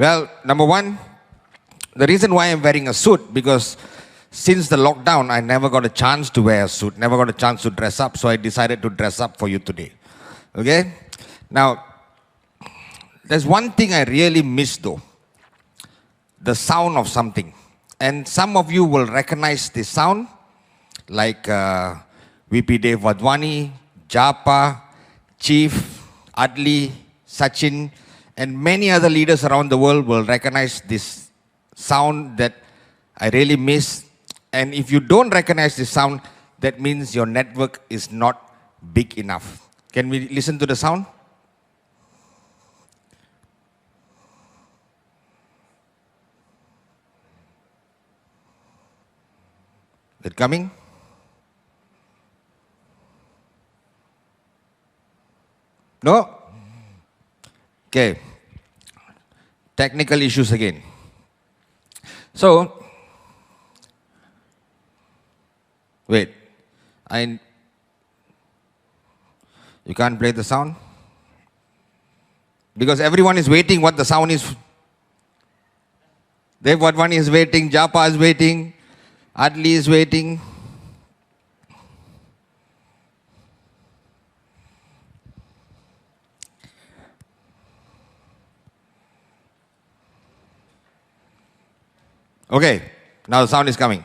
Well, number one, the reason why I'm wearing a suit, because since the lockdown, I never got a chance to wear a suit, never got a chance to dress up, so I decided to dress up for you today. Okay? Now, there's one thing I really miss though, the sound of something. And some of you will recognize this sound, like VP Dave Wadhwani, Japa, Chief, Adli, Sachin, and many other leaders around the world will recognize this sound that I really miss. And if you don't recognize this sound, that means your network is not big enough. Can we listen to the sound? Is it coming? No? Okay. Technical issues again. So, wait. You can't play the sound? Because everyone is waiting what the sound is. Dev Wadhwani is waiting, Japa is waiting, Adli is waiting. Okay, now the sound is coming.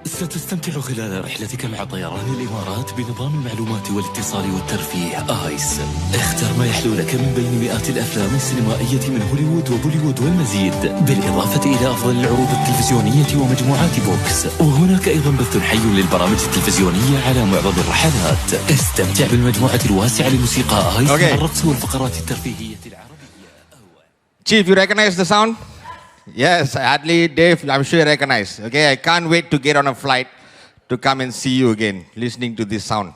ستستمتع خلال رحلتك مع طيران الإمارات بنظام المعلومات والاتصال والترفيه آيس. اختر ما يحلو لك من بين مئات الأفلام السينمائية من هوليوود وبوليوود والمزيد، بالإضافة إلى أفضل العروض التلفزيونية ومجموعات بوكس. وهناك أيضا بث حي للبرامج التلفزيونية على معظم الرحلات. استمتع بالمجموعة الواسعة لموسيقى آيس مع الرقص والفقرات الترفيهية العربية. Chief, you recognize the sound? Yes, Adli, Dave, I'm sure you recognize. Okay, I can't wait to get on a flight to come and see you again, listening to this sound.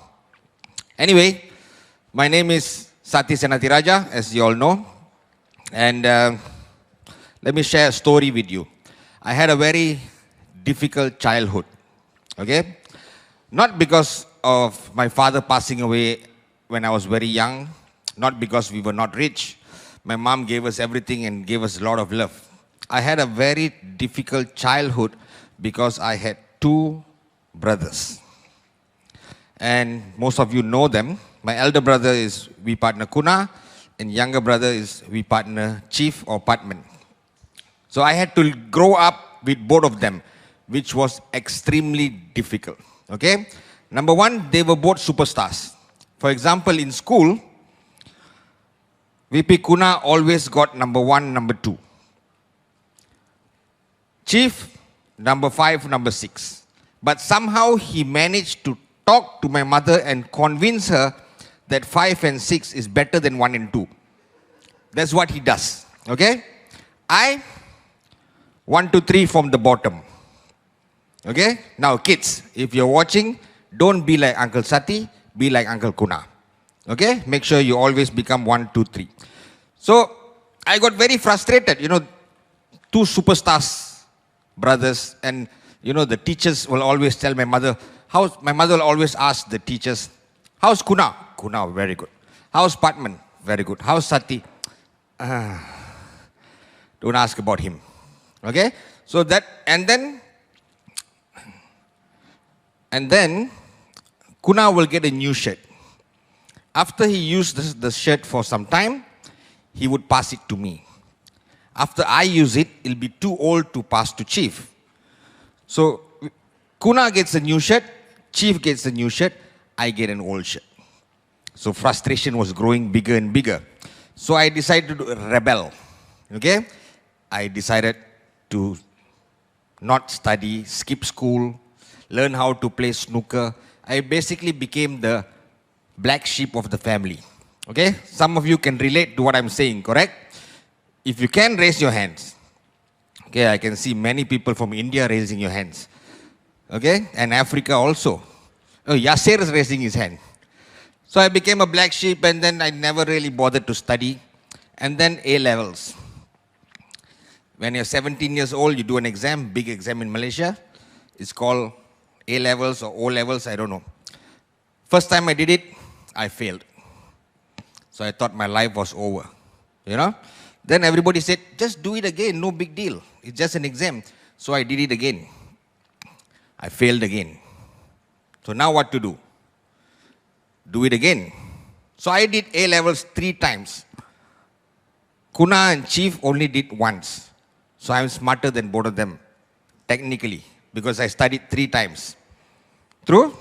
Anyway, my name is Sati Senatiraja, as you all know. And let me share a story with you. I had a very difficult childhood. Okay? Not because of my father passing away when I was very young, not because we were not rich. My mom gave us everything and gave us a lot of love. I had a very difficult childhood because I had two brothers. And most of you know them. My elder brother is V partner Kuna, and younger brother is V partner Chief or Patman. So I had to grow up with both of them, which was extremely difficult. Okay? Number one, they were both superstars. For example, in school, VP Kuna always got number one, number two. Chief, number 5, number 6. But somehow he managed to talk to my mother and convince her that 5 and 6 is better than 1 and 2. That's what he does. Okay? I 1 to 3 from the bottom. Okay? Now kids, if you're watching, don't be like Uncle Sati, be like Uncle Kuna. Okay? Make sure you always become 1, 2, 3. So I got very frustrated. Two superstars, brothers, and the teachers will always tell my mother, my mother will always ask the teachers, how's Kuna? Kuna, very good. How's Patman? Very good. How's Sati? Don't ask about him. Okay? So that, and then Kuna will get a new shirt. After he used the shirt for some time, he would pass it to me. After I use it, it'll be too old to pass to Chief. So Kuna gets a new shirt, Chief gets a new shirt, I get an old shirt. So frustration was growing bigger and bigger. So I decided to rebel. Okay? I decided to not study, skip school, learn how to play snooker. I basically became the black sheep of the family. Okay? Some of you can relate to what I'm saying, correct? If you can, raise your hands. Okay, I can see many people from India raising your hands. Okay, and Africa also. Oh, Yasser is raising his hand. So I became a black sheep, and then I never really bothered to study. And then A-levels. When you're 17 years old, you do an exam, big exam in Malaysia. It's called A-levels or O-levels, I don't know. First time I did it, I failed. So I thought my life was over. You know? Then everybody said, just do it again, no big deal. It's just an exam. So I did it again. I failed again. So now what to do? Do it again. So I did A levels 3 times. Kuna and Chief only did once. So I'm smarter than both of them, technically, because I studied 3 times. True?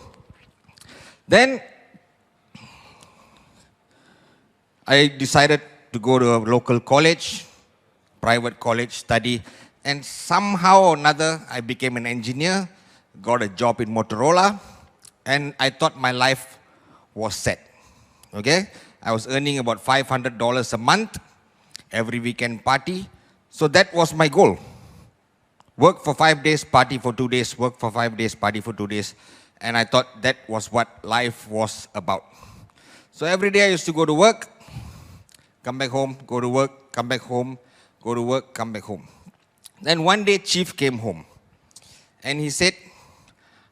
Then I decided to go to a local college, private college, study, and somehow or another I became an engineer, got a job in Motorola, and I thought my life was set. Okay? I was earning about $500 a month, every weekend party. So that was my goal. Work for 5 days, party for 2 days, work for 5 days, party for 2 days. And I thought that was what life was about. So every day I used to go to work, come back home, go to work, come back home, go to work, come back home. Then one day Chief came home and he said,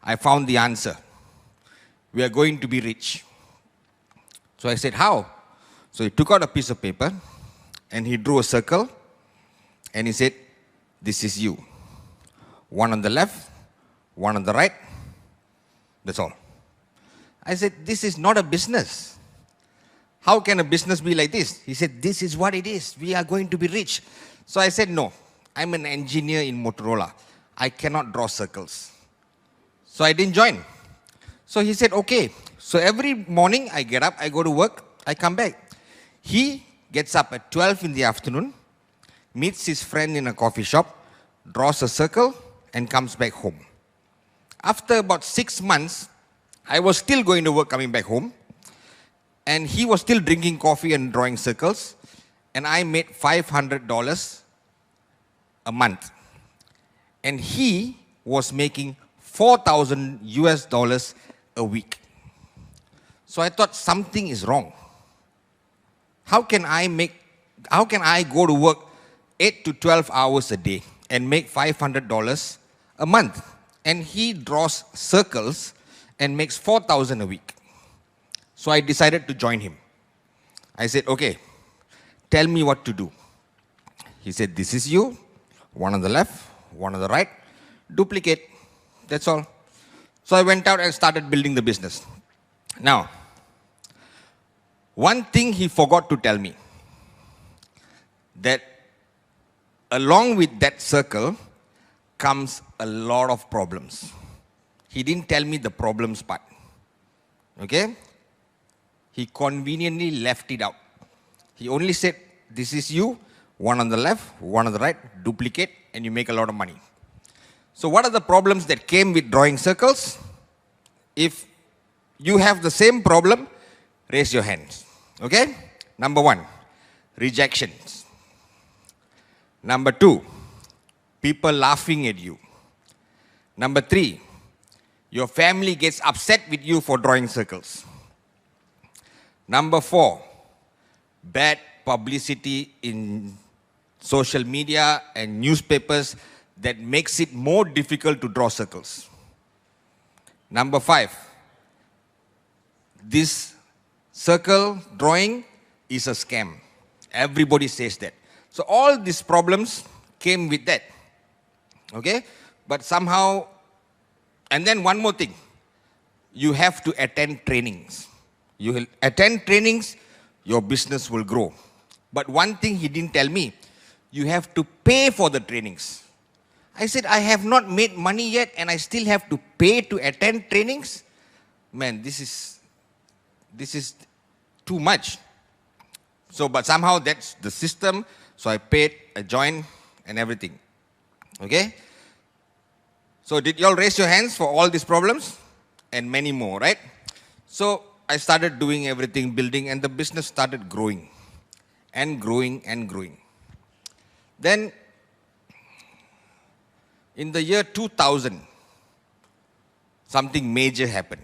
I found the answer. We are going to be rich. So I said, how? So he took out a piece of paper and he drew a circle and he said, this is you. One on the left, one on the right. That's all. I said, this is not a business. How can a business be like this? He said, this is what it is. We are going to be rich. So I said, no, I'm an engineer in Motorola. I cannot draw circles. So I didn't join. So he said, okay. So every morning I get up, I go to work, I come back. He gets up at 12 in the afternoon, meets his friend in a coffee shop, draws a circle, and comes back home. After about 6 months, I was still going to work, coming back home. And he was still drinking coffee and drawing circles. And I made $500 a month. And he was making 4,000 US dollars a week. So I thought something is wrong. How can I go to work 8 to 12 hours a day and make $500 a month? And he draws circles and makes 4,000 a week. So I decided to join him. I said, okay, tell me what to do. He said, this is you, one on the left, one on the right, duplicate, that's all. So I went out and started building the business. Now, one thing he forgot to tell me, that along with that circle comes a lot of problems. He didn't tell me the problems part. Okay? He conveniently left it out. He only said, this is you, one on the left, one on the right, duplicate, and you make a lot of money. So what are the problems that came with drawing circles? If you have the same problem, raise your hands. Okay? Number 1, rejections. Number 2, people laughing at you. Number 3, your family gets upset with you for drawing circles. Number 4, bad publicity in social media and newspapers that makes it more difficult to draw circles. Number 5, this circle drawing is a scam. Everybody says that. So all these problems came with that. Okay? But somehow, and then one more thing, you have to attend trainings. You will attend trainings, your business will grow. But one thing he didn't tell me, you have to pay for the trainings. I said, I have not made money yet and I still have to pay to attend trainings? Man, this is too much. So, but somehow that's the system. So I paid, I joined and everything. Okay? So did you all raise your hands for all these problems? And many more, right? So I started doing everything, building, and the business started growing. And growing and growing. Then, in the year 2000, something major happened.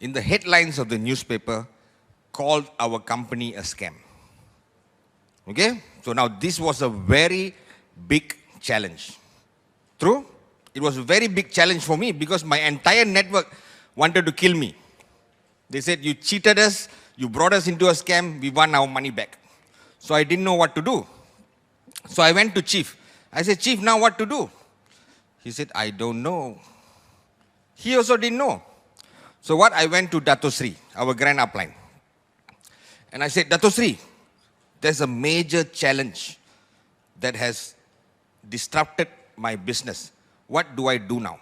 In the headlines of the newspaper, called our company a scam. Okay? So now this was a very big challenge. True? It was a very big challenge for me because my entire network wanted to kill me. They said, you cheated us, you brought us into a scam, we want our money back. So I didn't know what to do. So I went to Chief. I said, Chief, now what to do? He said, I don't know. He also didn't know. So what I went to Dato Sri, our grand upline. And I said, Dato Sri, there's a major challenge that has disrupted my business. What do I do now?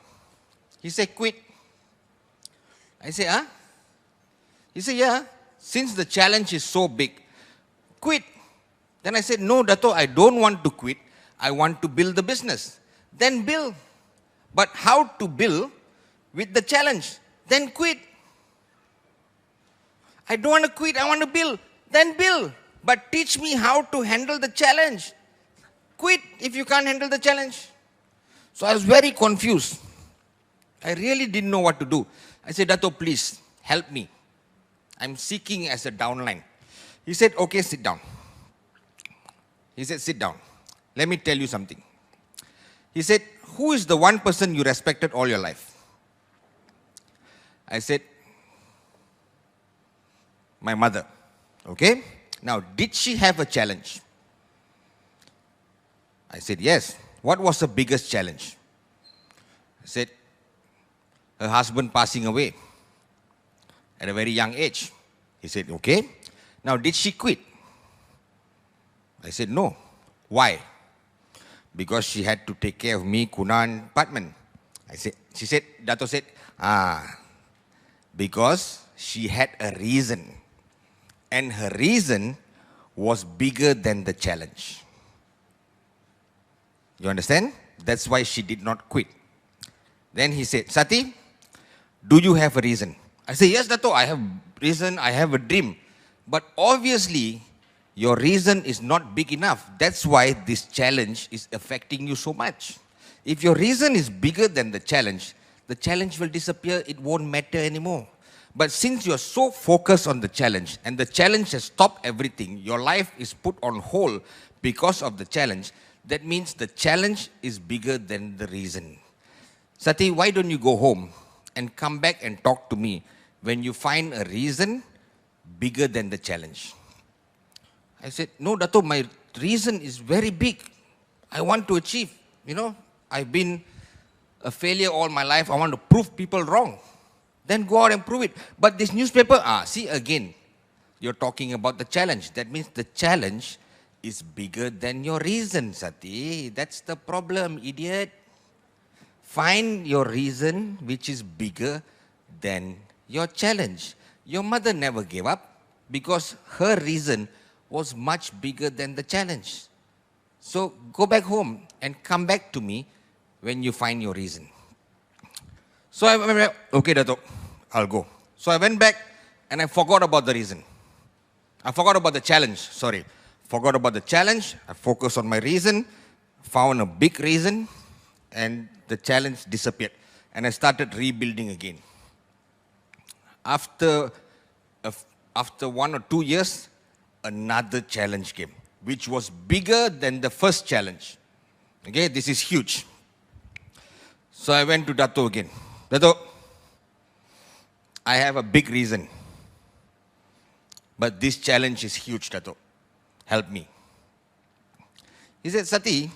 He said, quit. I said, huh? He said, yeah, since the challenge is so big, quit. Then I said, no, Dato, I don't want to quit. I want to build the business. Then build. But how to build with the challenge? Then quit. I don't want to quit, I want to build. Then build. But teach me how to handle the challenge. Quit if you can't handle the challenge. So I was very confused. I really didn't know what to do. I said, Dato, please help me. I'm seeking as a downline. He said, okay, sit down. He said, sit down. Let me tell you something. He said, who is the one person you respected all your life? I said, my mother. Okay? Now, did she have a challenge? I said, yes. What was the biggest challenge? I said, her husband passing away at a very young age. He said, okay. Now, did she quit? I said, no. Why? Because she had to take care of me, Kuna and Patman. She said, Dato said, because she had a reason. And her reason was bigger than the challenge. You understand? That's why she did not quit. Then he said, Sati, do you have a reason? I said, yes, Dato, I have reason, I have a dream. But obviously, your reason is not big enough. That's why this challenge is affecting you so much. If your reason is bigger than the challenge will disappear, it won't matter anymore. But since you're so focused on the challenge, and the challenge has stopped everything, your life is put on hold because of the challenge, that means the challenge is bigger than the reason. Sati, why don't you go home and come back and talk to me when you find a reason bigger than the challenge? I said, no, Dato, my reason is very big. I want to achieve. I've been a failure all my life. I want to prove people wrong. Then go out and prove it. But this newspaper, see again, you're talking about the challenge. That means the challenge is bigger than your reason, Sati. That's the problem, idiot. Find your reason which is bigger than your challenge. Your mother never gave up because her reason was much bigger than the challenge. So go back home and come back to me when you find your reason. So I went back, okay, Dato, I'll go. So I went back and I forgot about the reason. I forgot about the challenge, sorry. Forgot about the challenge, I focused on my reason, found a big reason, and the challenge disappeared. And I started rebuilding again. After 1 or 2 years, another challenge came, which was bigger than the first challenge. Okay, this is huge. So I went to Dato again. Dato, I have a big reason. But this challenge is huge, Dato. Help me. He said, Sati,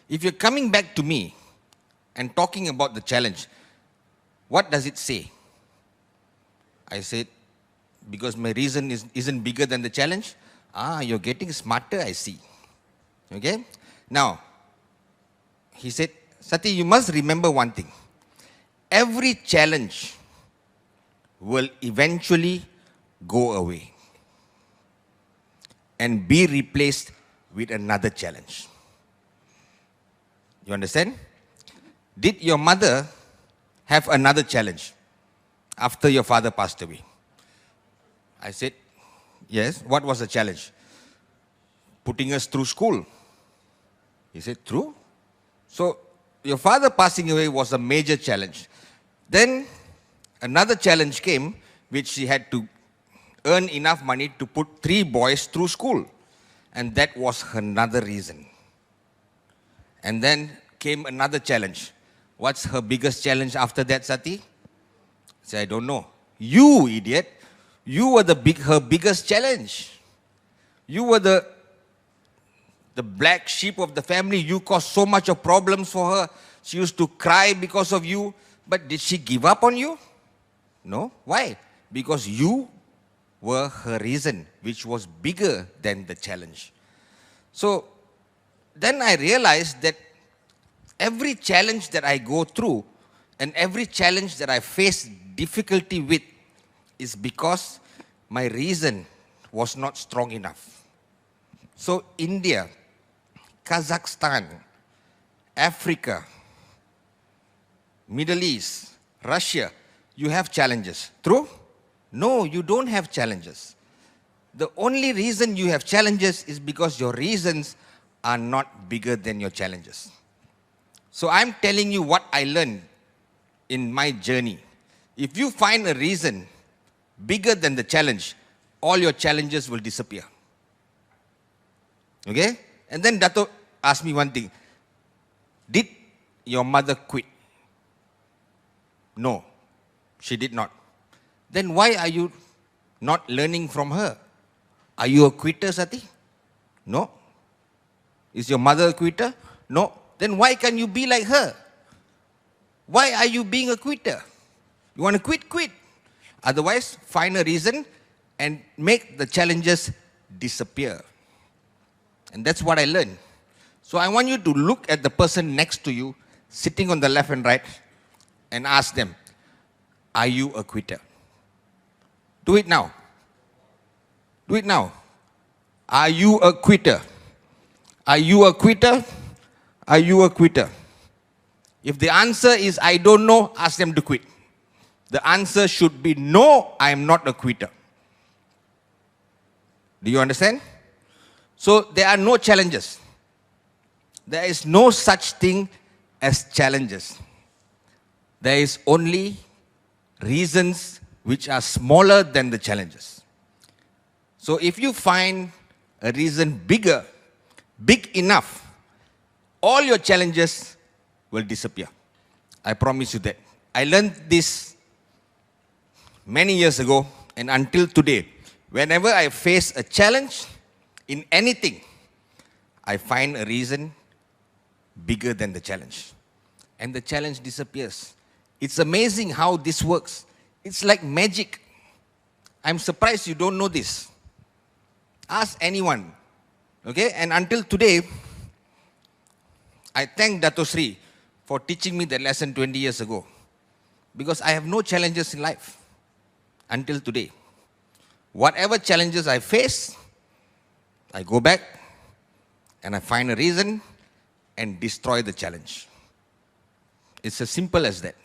if you're coming back to me and talking about the challenge, what does it say? I said, because my reason isn't bigger than the challenge. You're getting smarter, I see. Okay? Now, he said, Sati, you must remember one thing. Every challenge will eventually go away and be replaced with another challenge. You understand? Did your mother have another challenge after your father passed away? I said, yes. What was the challenge? Putting us through school. He said, true. So, your father passing away was a major challenge. Then, another challenge came, which she had to earn enough money to put 3 boys through school. And that was another reason. And then came another challenge. What's her biggest challenge after that, Sati? I said, I don't know. You, idiot. You were her biggest challenge. You were the black sheep of the family. You caused so much of problems for her. She used to cry because of you. But did she give up on you? No. Why? Because you were her reason, which was bigger than the challenge. So then I realized that every challenge that I go through and every challenge that I face difficulty with is because my reason was not strong enough. So India, Kazakhstan, Africa, Middle East, Russia, you have challenges. True? No, you don't have challenges. The only reason you have challenges is because your reasons are not bigger than your challenges. So I'm telling you what I learned in my journey. If you find a reason bigger than the challenge, all your challenges will disappear. Okay? And then Dato asked me one thing. Did your mother quit? No, she did not. Then why are you not learning from her? Are you a quitter, Sati? No. Is your mother a quitter? No. Then why can you be like her? Why are you being a quitter? You want to quit? Quit. Otherwise, find a reason and make the challenges disappear. And that's what I learned. So I want you to look at the person next to you, sitting on the left and right, and ask them, are you a quitter? Do it now. Do it now. Are you a quitter? Are you a quitter? Are you a quitter? If the answer is I don't know, ask them to quit. The answer should be no, I am not a quitter. Do you understand? So there are no challenges. There is no such thing as challenges. There is only reasons which are smaller than the challenges. So if you find a reason big enough, all your challenges will disappear. I promise you that. I learned this many years ago, and until today, whenever I face a challenge in anything, I find a reason bigger than the challenge. And the challenge disappears. It's amazing how this works. It's like magic. I'm surprised you don't know this. Ask anyone. Okay? And until today, I thank Dato Sri for teaching me that lesson 20 years ago. Because I have no challenges in life until today. Whatever challenges I face, I go back and I find a reason and destroy the challenge. It's as simple as that.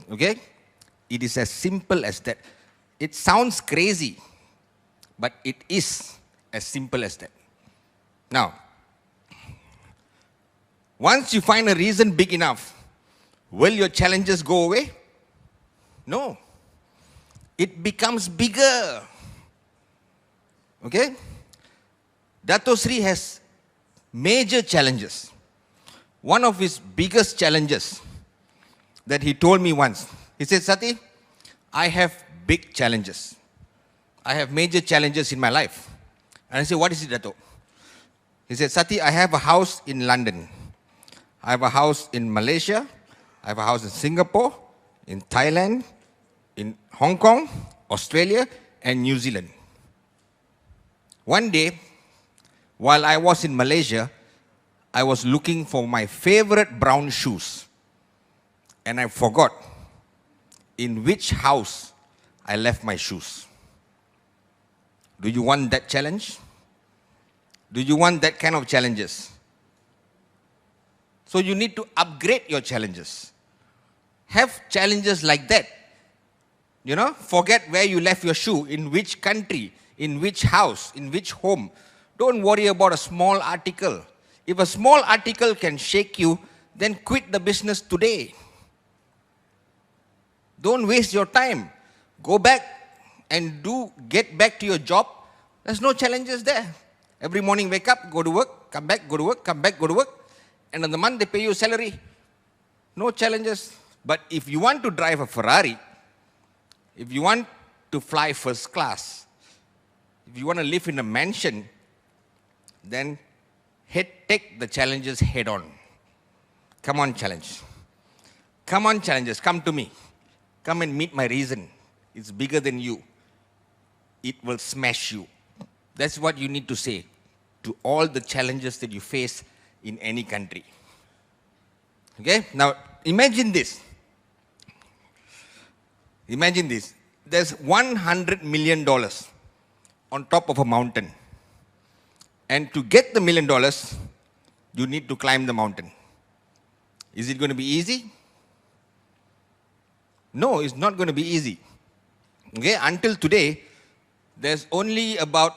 Okay? It is as simple as that. It sounds crazy, but it is as simple as that. Now, once you find a reason big enough, will your challenges go away? No. It becomes bigger. Okay? Dato Sri has major challenges. One of his biggest challenges that he told me once, he said, Sati, I have big challenges. I have major challenges in my life. And I said, what is it, Dato? He said, Sati, I have a house in London. I have a house in Malaysia. I have a house in Singapore, in Thailand, in Hong Kong, Australia, and New Zealand. One day, while I was in Malaysia, I was looking for my favorite brown shoes. And I forgot in which house I left my shoes. Do you want that challenge? Do you want that kind of challenges? So you need to upgrade your challenges. Have challenges like that. You know, forget where you left your shoe, in which country, in which house, in which home. Don't worry about a small article. If a small article can shake you, then quit the business today. Don't waste your time. Go back and get back to your job. There's no challenges there. Every morning wake up, go to work, come back, go to work, come back, go to work. And on the month they pay you salary. No challenges. But if you want to drive a Ferrari, if you want to fly first class, if you want to live in a mansion, then take the challenges head on. Come on, challenge. Come on, challenges, come to me. Come and meet my reason. It's bigger than you. It will smash you. That's what you need to say to all the challenges that you face in any country. Okay? Now, imagine this. Imagine this. There's $100 million on top of a mountain. And to get the $1 million, you need to climb the mountain. Is it going to be easy? No, it's not going to be easy. Okay? Until today, there's only about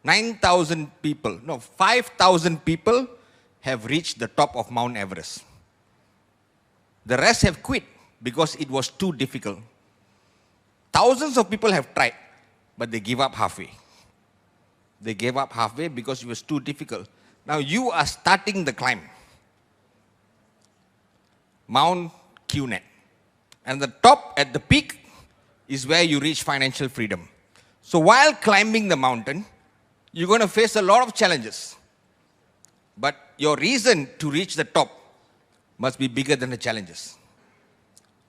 9,000 people, no, 5,000 people have reached the top of Mount Everest. The rest have quit because it was too difficult. Thousands of people have tried, but they give up halfway. They gave up halfway because it was too difficult. Now you are starting the climb. Mount Cunard. And the top, at the peak, is where you reach financial freedom. So while climbing the mountain, you're going to face a lot of challenges. But your reason to reach the top must be bigger than the challenges.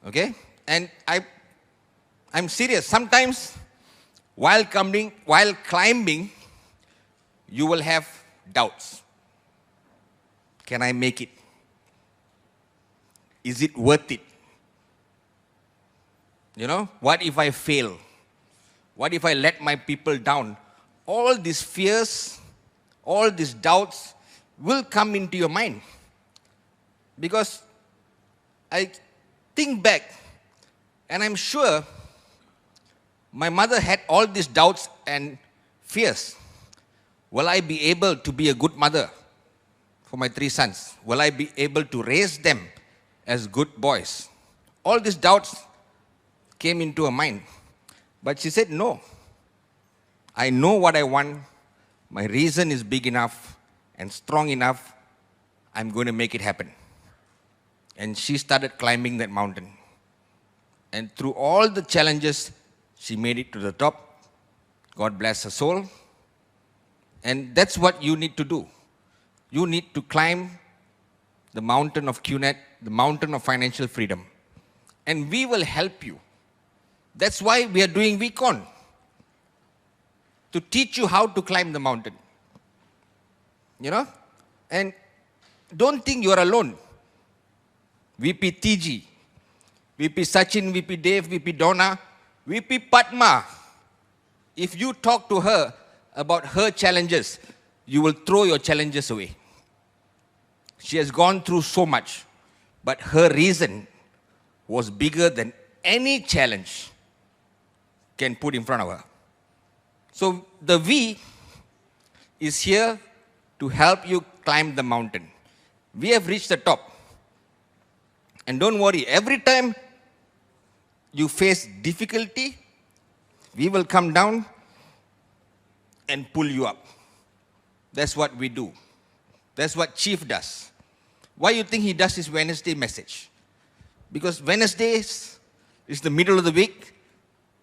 Okay? And I'm serious. Sometimes, while climbing, you will have doubts. Can I make it? Is it worth it? You know, what if I fail? What if I let my people down? All these fears, all these doubts will come into your mind. Because I think back, and I'm sure my mother had all these doubts and fears. Will I be able to be a good mother for my 3 sons? Will I be able to raise them as good boys? All these doubts came into her mind. But she said, no. I know what I want. My reason is big enough and strong enough. I'm going to make it happen. And she started climbing that mountain. And through all the challenges, she made it to the top. God bless her soul. And that's what you need to do. You need to climb the mountain of Cunard, the mountain of financial freedom. And we will help you. That's why we are doing WeCon. To teach you how to climb the mountain. You know? And don't think you are alone. VP TG, VP Sachin, VP Dave, VP Donna, VP Padma. If you talk to her about her challenges, you will throw your challenges away. She has gone through so much, but her reason was bigger than any challenge can put in front of her. So the V is here to help you climb the mountain. We have reached the top. And don't worry, every time you face difficulty, we will come down and pull you up. That's what we do. That's what Chief does. Why you think he does his Wednesday message? Because Wednesdays is the middle of the week.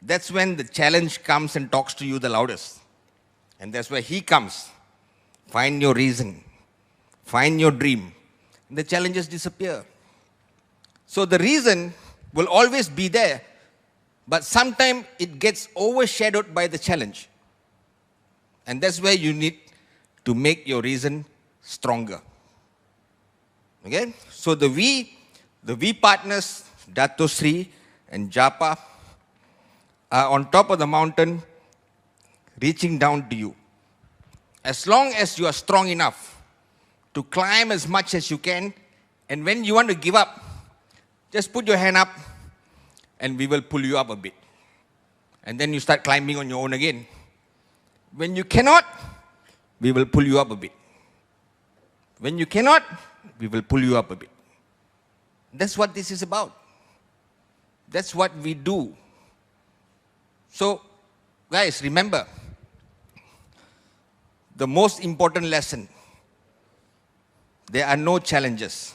That's when the challenge comes and talks to you the loudest. And that's where he comes. Find your reason. Find your dream. And the challenges disappear. So the reason will always be there, but sometimes it gets overshadowed by the challenge. And that's where you need to make your reason stronger. Okay? So the V partners, Dato Sri and Japa, are on top of the mountain, reaching down to you. As long as you are strong enough to climb as much as you can, and when you want to give up, just put your hand up and we will pull you up a bit. And then you start climbing on your own again. When you cannot, we will pull you up a bit. When you cannot, we will pull you up a bit. That's what this is about. That's what we do. So, guys, remember, the most important lesson, there are no challenges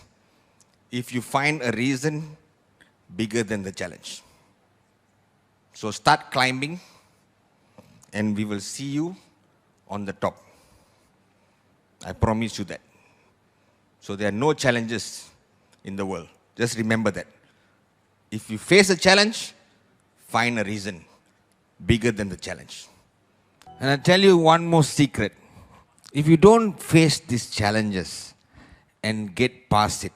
if you find a reason bigger than the challenge. So start climbing, and we will see you on the top. I promise you that. So there are no challenges in the world. Just remember that. If you face a challenge, find a reason bigger than the challenge. And I'll tell you one more secret. If you don't face these challenges and get past it,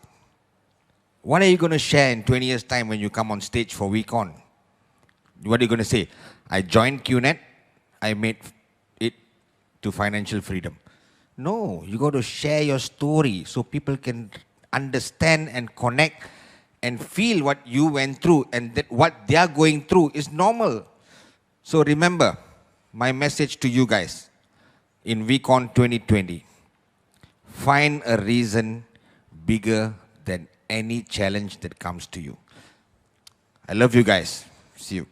what are you going to share in 20 years' time when you come on stage for Week On? What are you going to say? I joined QNet, I made it to financial freedom. No, you got to share your story so people can understand and connect and feel what you went through, and that what they are going through is normal. So remember, my message to you guys in Week On 2020, find a reason bigger than any challenge that comes to you. I love you guys. See you.